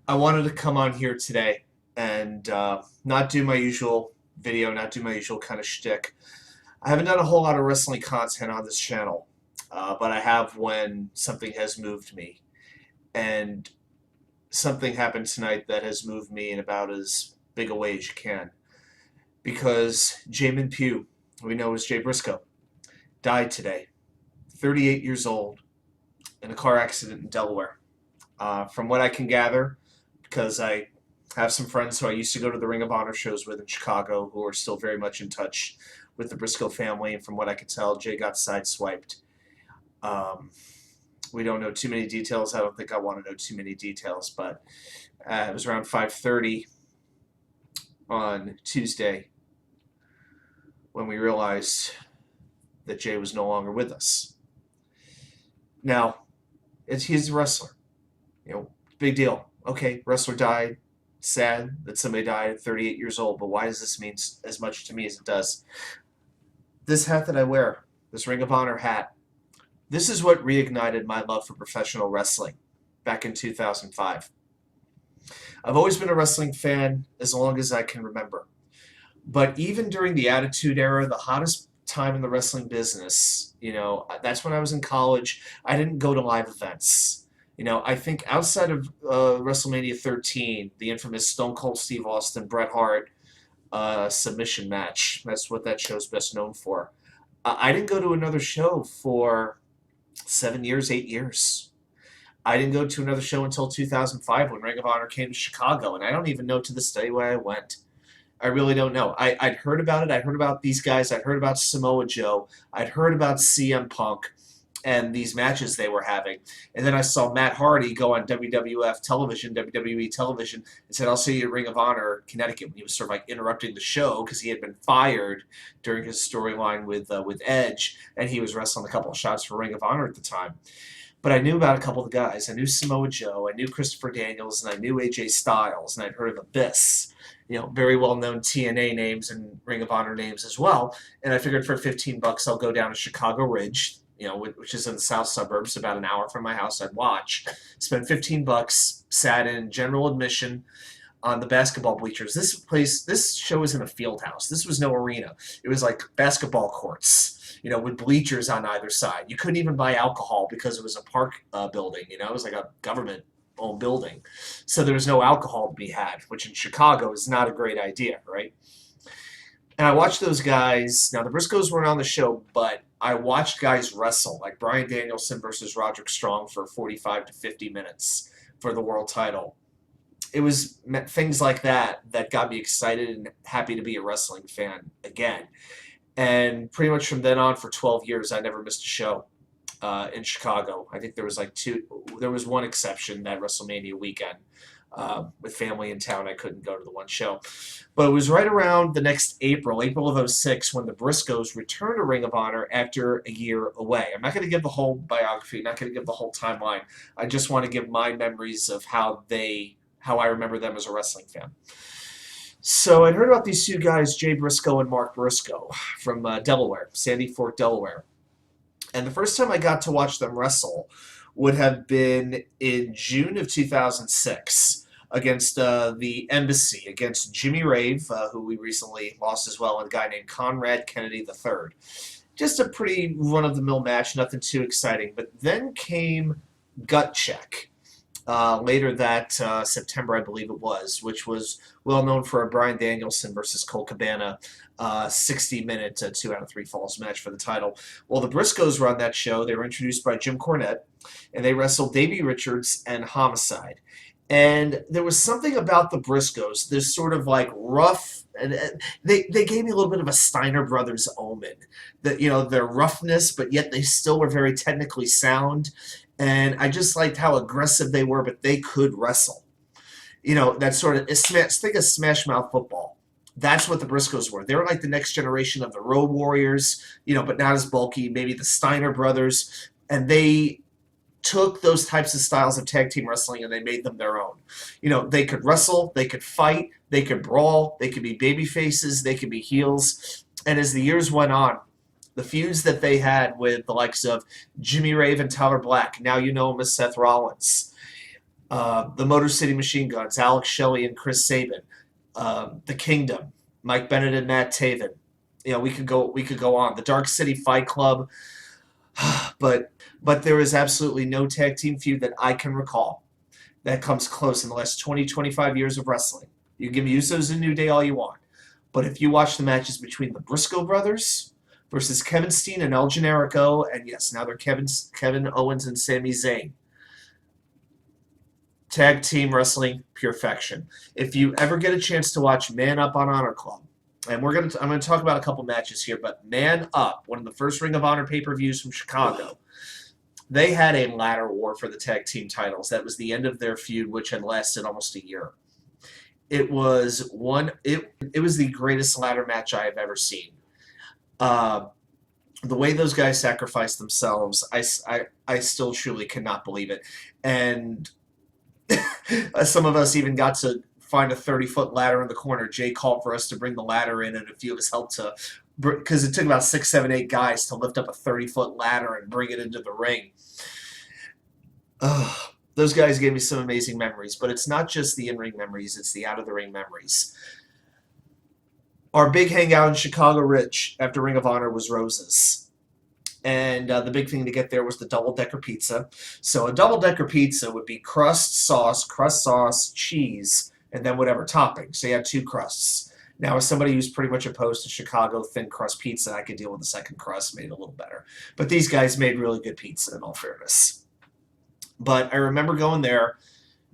I wanted to come on here today and not do my usual video, not do my usual kind of shtick. I haven't done a whole lot of wrestling content on this channel, but I have when something has moved me. And something happened tonight that has moved me in about as big a way as you can. Because Jamin Pugh, who we know as Jay Briscoe, died today, 38 years old, in a car accident in Delaware. From what I can gather, because I have some friends who I used to go to the Ring of Honor shows with in Chicago who are still very much in touch with the Briscoe family, and from what I could tell, Jay got sideswiped. Um, we don't know too many details. I don't think I want to know too many details, but it was around 5:30 on Tuesday when we realized that Jay was no longer with us. Now, he's a wrestler. Big deal. Okay, wrestler died. Sad that somebody died at 38 years old, but why does this mean as much to me as it does? This hat that I wear, this Ring of Honor hat, this is what reignited my love for professional wrestling back in 2005. I've always been a wrestling fan as long as I can remember. But even during the Attitude Era, the hottest time in the wrestling business, that's when I was in college. I didn't go to live events. I think outside of WrestleMania 13, the infamous Stone Cold Steve Austin, Bret Hart submission match, that's what that show's best known for. I didn't go to another show for 7 years, 8 years. I didn't go to another show until 2005 when Ring of Honor came to Chicago, and I don't even know to this day why I went. I really don't know. I'd heard about it. I'd heard about these guys. I'd heard about Samoa Joe. I'd heard about CM Punk and these matches they were having. And then I saw Matt Hardy go on WWF television, WWE television, and said, I'll see you at Ring of Honor, Connecticut, when he was sort of like interrupting the show because he had been fired during his storyline with Edge, and he was wrestling a couple of shots for Ring of Honor at the time. But I knew about a couple of the guys. I knew Samoa Joe, I knew Christopher Daniels, and I knew AJ Styles, and I'd heard of Abyss. Very well-known TNA names and Ring of Honor names as well. And I figured for $15 I'll go down to Chicago Ridge, which is in the south suburbs, about an hour from my house. I'd watch, spent $15, sat in general admission on the basketball bleachers. This show was in a field house. This was no arena. It was like basketball courts, with bleachers on either side. You couldn't even buy alcohol because it was a park building. It was like a government-owned building. So there was no alcohol to be had, which in Chicago is not a great idea, right? And I watched those guys. Now, the Briscoes weren't on the show, but I watched guys wrestle, like Bryan Danielson versus Roderick Strong for 45 to 50 minutes for the world title. It was things like that that got me excited and happy to be a wrestling fan again. And pretty much from then on, for 12 years, I never missed a show in Chicago. I think there was there was one exception, that WrestleMania weekend. With family in town, I couldn't go to the one show. But it was right around the next April of 06, when the Briscoes returned to Ring of Honor after a year away. I'm not going to give the whole biography, not going to give the whole timeline. I just want to give my memories of how I remember them as a wrestling fan. So I'd heard about these two guys, Jay Briscoe and Mark Briscoe, from Delaware, Sandy Fork, Delaware. And the first time I got to watch them wrestle would have been in June of 2006 against the Embassy, against Jimmy Rave, who we recently lost as well, and a guy named Conrad Kennedy III. Just a pretty run-of-the-mill match, nothing too exciting. But then came Gut Check. Later that September, I believe it was, which was well known for a Bryan Danielson versus Colt Cabana 60-minute 2 out of 3 falls match for the title. Well, the Briscoes were on that show. They were introduced by Jim Cornette, and they wrestled Davey Richards and Homicide. And there was something about the Briscoes, this sort of like rough, and they gave me a little bit of a Steiner Brothers omen. That, their roughness, but yet they still were very technically sound. And I just liked how aggressive they were, but they could wrestle. That sort of, think of Smash Mouth football. That's what the Briscoes were. They were like the next generation of the Road Warriors, but not as bulky, maybe the Steiner Brothers. And they took those types of styles of tag team wrestling and they made them their own. They could wrestle, they could fight, they could brawl, they could be baby faces, they could be heels. And as the years went on, the feuds that they had with the likes of Jimmy Rave and Tyler Black, now you know him as Seth Rollins, the Motor City Machine Guns, Alex Shelley and Chris Sabin, the Kingdom, Mike Bennett and Matt Taven. You know, we could go on. The Dark City Fight Club, but there is absolutely no tag team feud that I can recall that comes close in the last 20, 25 years of wrestling. You give me Usos and New Day all you want, but if you watch the matches between the Briscoe brothers versus kevinsteen and elgenerico, and yes, now they're Kevin Owens and Sami Zayn. Tag team wrestling perfection. If you ever get a chance to watch Man Up on Honor Club, and I'm gonna talk about a couple matches here, but Man Up, one of the first Ring of Honor pay-per-views from Chicago, they had a ladder war for the tag team titles. That was the end of their feud, which had lasted almost a year. It was the greatest ladder match I have ever seen. The way those guys sacrificed themselves, I still truly cannot believe it. And some of us even got to find a 30-foot ladder in the corner. Jay called for us to bring the ladder in, and a few of us helped to, because it took about 6, 7, 8 guys to lift up a 30-foot ladder and bring it into the ring. Those guys gave me some amazing memories, but it's not just the in-ring memories, it's the out-of-the-ring memories. Our big hangout in Chicago Ridge after Ring of Honor was Rose's. And the big thing to get there was the double-decker pizza. So a double-decker pizza would be crust sauce, cheese, and then whatever topping. So you had 2 crusts. Now, as somebody who's pretty much opposed to Chicago thin crust pizza, I could deal with the second crust, made it a little better. But these guys made really good pizza, in all fairness. But I remember going there,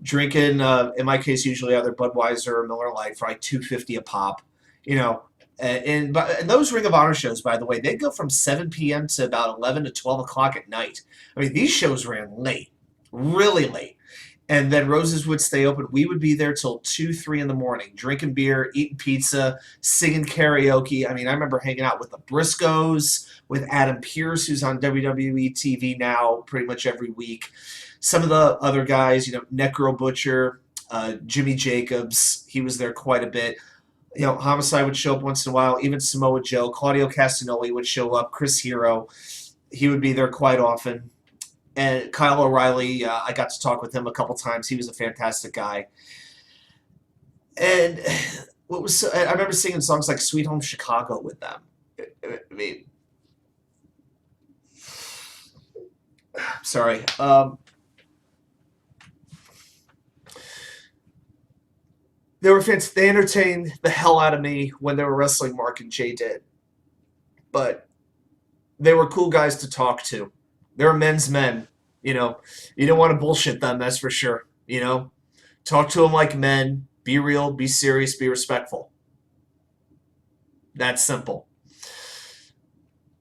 drinking, in my case, usually either Budweiser or Miller Lite for like $2.50 a pop. You know, and those Ring of Honor shows, by the way, they'd go from 7 p.m. to about 11 to 12 o'clock at night. I mean, these shows ran late, really late. And then Rose's would stay open. We would be there till 2, 3 in the morning, drinking beer, eating pizza, singing karaoke. I mean, I remember hanging out with the Briscoes, with Adam Pearce, who's on WWE TV now pretty much every week. Some of the other guys, you know, Necro Butcher, Jimmy Jacobs, he was there quite a bit. You know, Homicide would show up once in a while. Even Samoa Joe, Claudio Castagnoli would show up. Chris Hero, he would be there quite often. And Kyle O'Reilly, I got to talk with him a couple times. He was a fantastic guy. And I remember singing songs like Sweet Home Chicago with them. I mean, sorry. They were fantastic. They entertained the hell out of me when they were wrestling, Mark and Jay did. But they were cool guys to talk to. They were men's men, you know. You don't want to bullshit them, that's for sure, you know. Talk to them like men. Be real, be serious, be respectful. That's simple.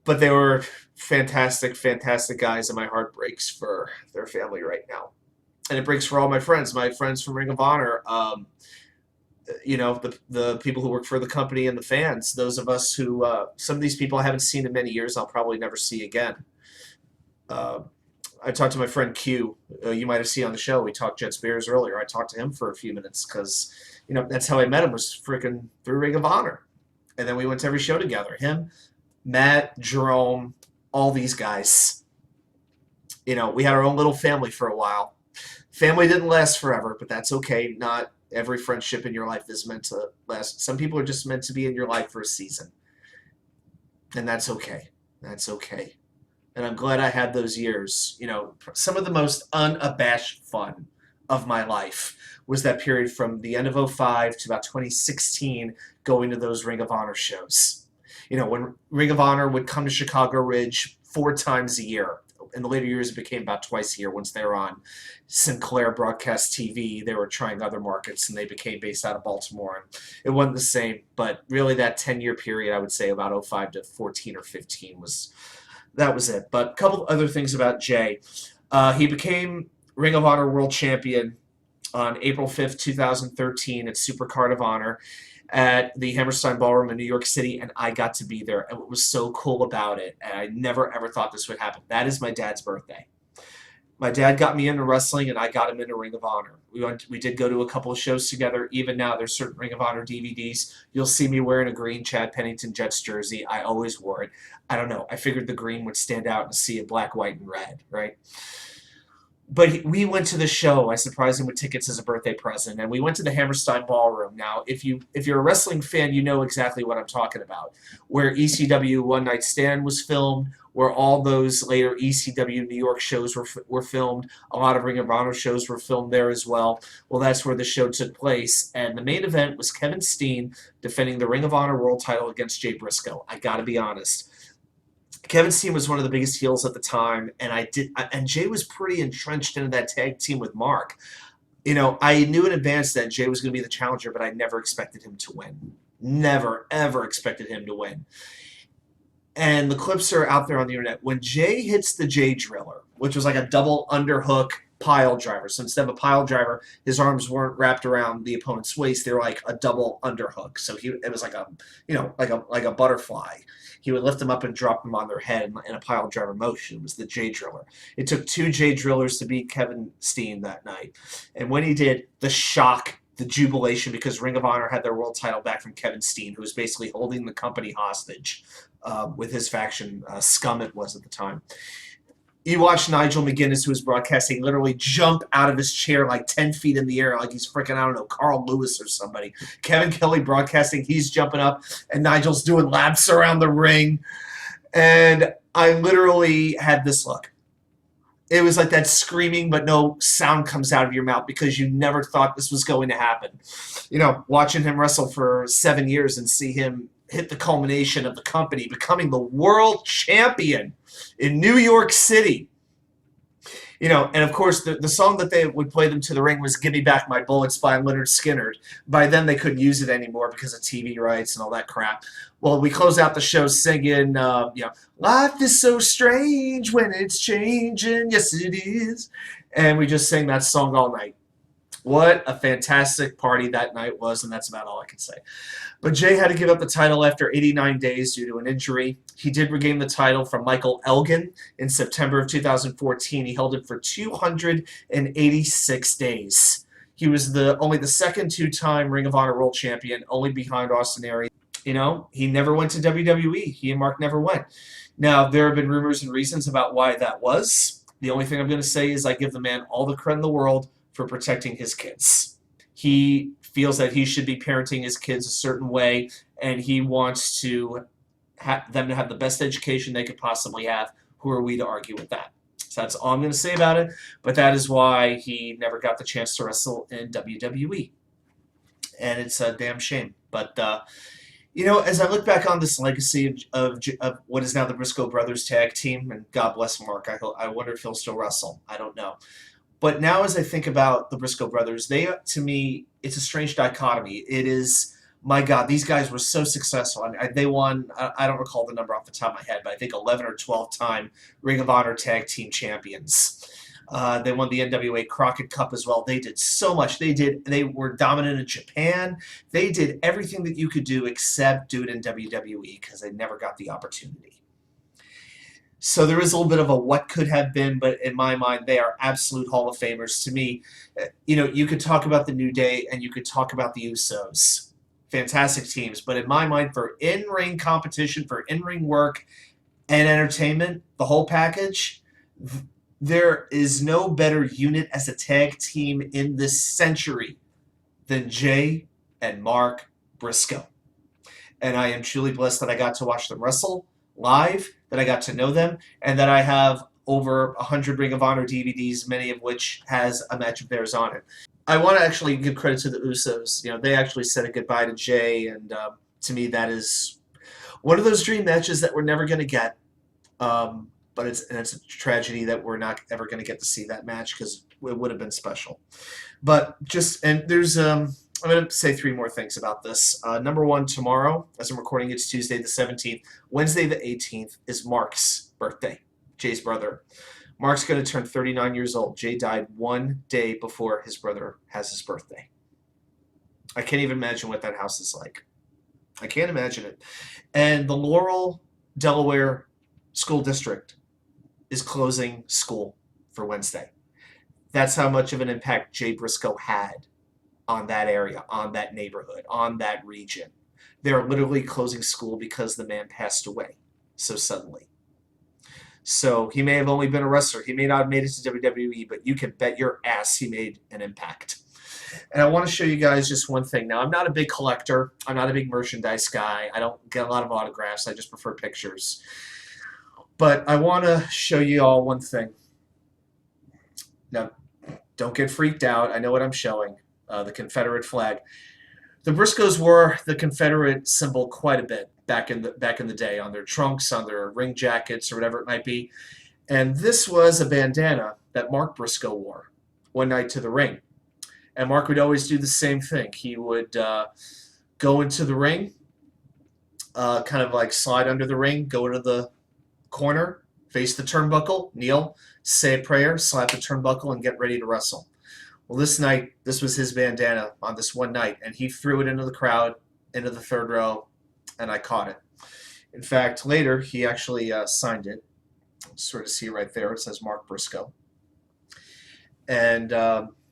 But they were fantastic, fantastic guys, and my heart breaks for their family right now. And it breaks for all my friends from Ring of Honor. You know, the people who work for the company and the fans, those of us who, some of these people I haven't seen in many years, I'll probably never see again. I talked to my friend Q, you might have seen on the show, we talked Jet Spears earlier. I talked to him for a few minutes because, you know, that's how I met him, was freaking through Ring of Honor. And then we went to every show together. Him, Matt, Jerome, all these guys. You know, we had our own little family for a while. Family didn't last forever, but that's okay. Not every friendship in your life is meant to last. Some people are just meant to be in your life for a season. And that's okay. That's okay. And I'm glad I had those years. You know, some of the most unabashed fun of my life was that period from the end of 2005 to about 2016 going to those Ring of Honor shows. You know, when Ring of Honor would come to Chicago Ridge 4 times a year. In the later years, it became about twice a year. Once they were on Sinclair Broadcast TV, they were trying other markets, and they became based out of Baltimore. And it wasn't the same, but really that 10-year period, I would say about 2005 to 14 or 15 that was it. But a couple other things about Jay. He became Ring of Honor World Champion on April 5th, 2013 at Supercard of Honor at the Hammerstein Ballroom in New York City, and I got to be there. And what was so cool about it, and I never ever thought this would happen, that is my dad's birthday. My dad got me into wrestling, and I got him into Ring of Honor. We did go to a couple of shows together. Even now, there's certain Ring of Honor DVDs. You'll see me wearing a green Chad Pennington Jets jersey. I always wore it. I don't know. I figured the green would stand out and see a black, white, and red, right? But we went to the show. I surprised him with tickets as a birthday present, and we went to the Hammerstein Ballroom. Now, if you're a wrestling fan, you know exactly what I'm talking about. Where ECW One Night Stand was filmed, where all those later ECW New York shows were filmed. A lot of Ring of Honor shows were filmed there as well. Well, that's where the show took place, and the main event was Kevin Steen defending the Ring of Honor World Title against Jay Briscoe. I got to be honest. Kevin Steen was one of the biggest heels at the time, and Jay was pretty entrenched into that tag team with Mark. You know, I knew in advance that Jay was going to be the challenger, but I never expected him to win. Never, ever expected him to win. And the clips are out there on the internet. When Jay hits the Jay Driller, which was like a double underhook pile driver. So instead of a pile driver, his arms weren't wrapped around the opponent's waist. They were like a double underhook. So it was like a, you know, like a butterfly. He would lift them up and drop them on their head in a pile driver motion. It was the Jay Driller. It took 2 Jay Drillers to beat Kevin Steen that night. And when he did, the shock, the jubilation, because Ring of Honor had their world title back from Kevin Steen, who was basically holding the company hostage with his faction, Scum it was at the time. You watch Nigel McGuinness, who was broadcasting, literally jump out of his chair like 10 feet in the air, like he's freaking, I don't know, Carl Lewis or somebody. Kevin Kelly broadcasting, he's jumping up, and Nigel's doing laps around the ring. And I literally had this look. It was like that screaming, but no sound comes out of your mouth because you never thought this was going to happen. You know, watching him wrestle for 7 years and see him hit the culmination of the company, becoming the world champion in New York City. You know, and of course, the song that they would play them to the ring was Give Me Back My Bullets by Leonard Skinner. By then, they couldn't use it anymore because of TV rights and all that crap. Well, we close out the show singing, you know, life is so strange when it's changing, yes it is. And we just sang that song all night. What a fantastic party that night was, and that's about all I can say. But Jay had to give up the title after 89 days due to an injury. He did regain the title from Michael Elgin in September of 2014. He held it for 286 days. He was only the second 2-time Ring of Honor World Champion, only behind Austin Aries. You know, he never went to WWE. He and Mark never went. Now, there have been rumors and reasons about why that was. The only thing I'm going to say is I give the man all the credit in the world for protecting his kids. He feels that he should be parenting his kids a certain way, and he wants to them to have the best education they could possibly have. Who are we to argue with that? So that's all I'm going to say about it, but that is why he never got the chance to wrestle in WWE. And it's a damn shame. But, you know, as I look back on this legacy of what is now the Briscoe Brothers tag team, and God bless Mark, I wonder if he'll still wrestle. I don't know. But now as I think about the Briscoe brothers, to me, it's a strange dichotomy. It is, my God, these guys were so successful. I mean, they won, I don't recall the number off the top of my head, but I think 11 or 12-time Ring of Honor Tag Team Champions. They won the NWA Crockett Cup as well. They did so much. They were dominant in Japan. They did everything that you could do except do it in WWE because they never got the opportunity. So there is a little bit of a what could have been, but in my mind, they are absolute Hall of Famers. To me, you know, you could talk about the New Day and you could talk about the Usos. Fantastic teams. But in my mind, for in-ring competition, for in-ring work and entertainment, the whole package, there is no better unit as a tag team in this century than Jay and Mark Briscoe. And I am truly blessed that I got to watch them wrestle live, that I got to know them, and that I have over 100 Ring of Honor DVDs, many of which has a match of theirs on it. I want to actually give credit to the Usos. You know, they actually said a goodbye to Jay, and to me that is one of those dream matches that we're never going to get. But it's a tragedy that we're not ever going to get to see that match because it would have been special. But there's I'm going to say 3 more things about this. Number 1, tomorrow, as I'm recording, it's Tuesday the 17th. Wednesday the 18th is Mark's birthday, Jay's brother. Mark's going to turn 39 years old. Jay died 1 day before his brother has his birthday. I can't even imagine what that house is like. I can't imagine it. And the Laurel, Delaware School District is closing school for Wednesday. That's how much of an impact Jay Briscoe had on that area, on that neighborhood, on that region. They're literally closing school because the man passed away so suddenly. So he may have only been a wrestler. He may not have made it to WWE, but you can bet your ass he made an impact. And I want to show you guys just one thing. Now, I'm not a big collector. I'm not a big merchandise guy. I don't get a lot of autographs. I just prefer pictures. But I want to show you all one thing. Now, don't get freaked out. I know what I'm showing, the Confederate flag. The Briscoes wore the Confederate symbol quite a bit back in the day on their trunks, on their ring jackets, or whatever it might be. And this was a bandana that Mark Briscoe wore one night to the ring. And Mark would always do the same thing. He would go into the ring, kind of like slide under the ring, go into the corner, face the turnbuckle, kneel, say a prayer, slap the turnbuckle, and get ready to wrestle. Well, this night, this was his bandana on this one night, and he threw it into the crowd, into the third row, and I caught it. In fact, later, he actually signed it. Sort of see right there. It says Mark Briscoe. And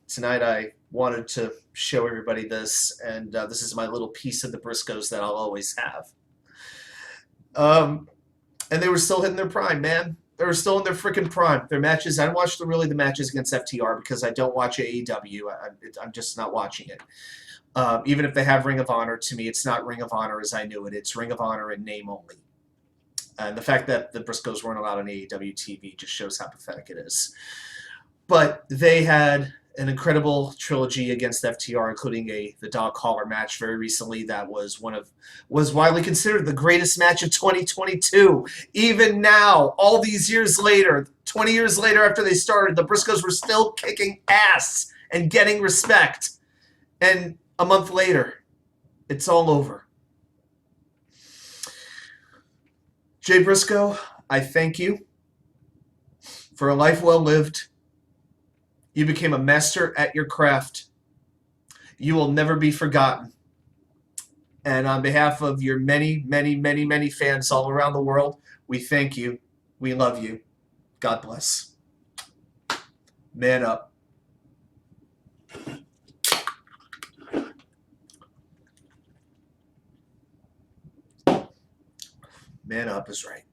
tonight, I wanted to show everybody this, and this is my little piece of the Briscoes that I'll always have. And they were still hitting their prime, man. They were still in their freaking prime. Their matches, I don't watch the matches against FTR because I don't watch AEW. I'm just not watching it. Even if they have Ring of Honor, to me, it's not Ring of Honor as I knew it. It's Ring of Honor in name only. And the fact that the Briscoes weren't allowed on AEW TV just shows how pathetic it is. But they had an incredible trilogy against FTR, including the dog collar match very recently that was widely considered the greatest match of 2022. Even now, all these years later, 20 years later after they started, the Briscoes were still kicking ass and getting respect. And a month later, it's all over. Jay Briscoe, I thank you for a life well lived. You became a master at your craft. You will never be forgotten. And on behalf of your many, many, many, many fans all around the world, we thank you. We love you. God bless. Man up. Man up is right.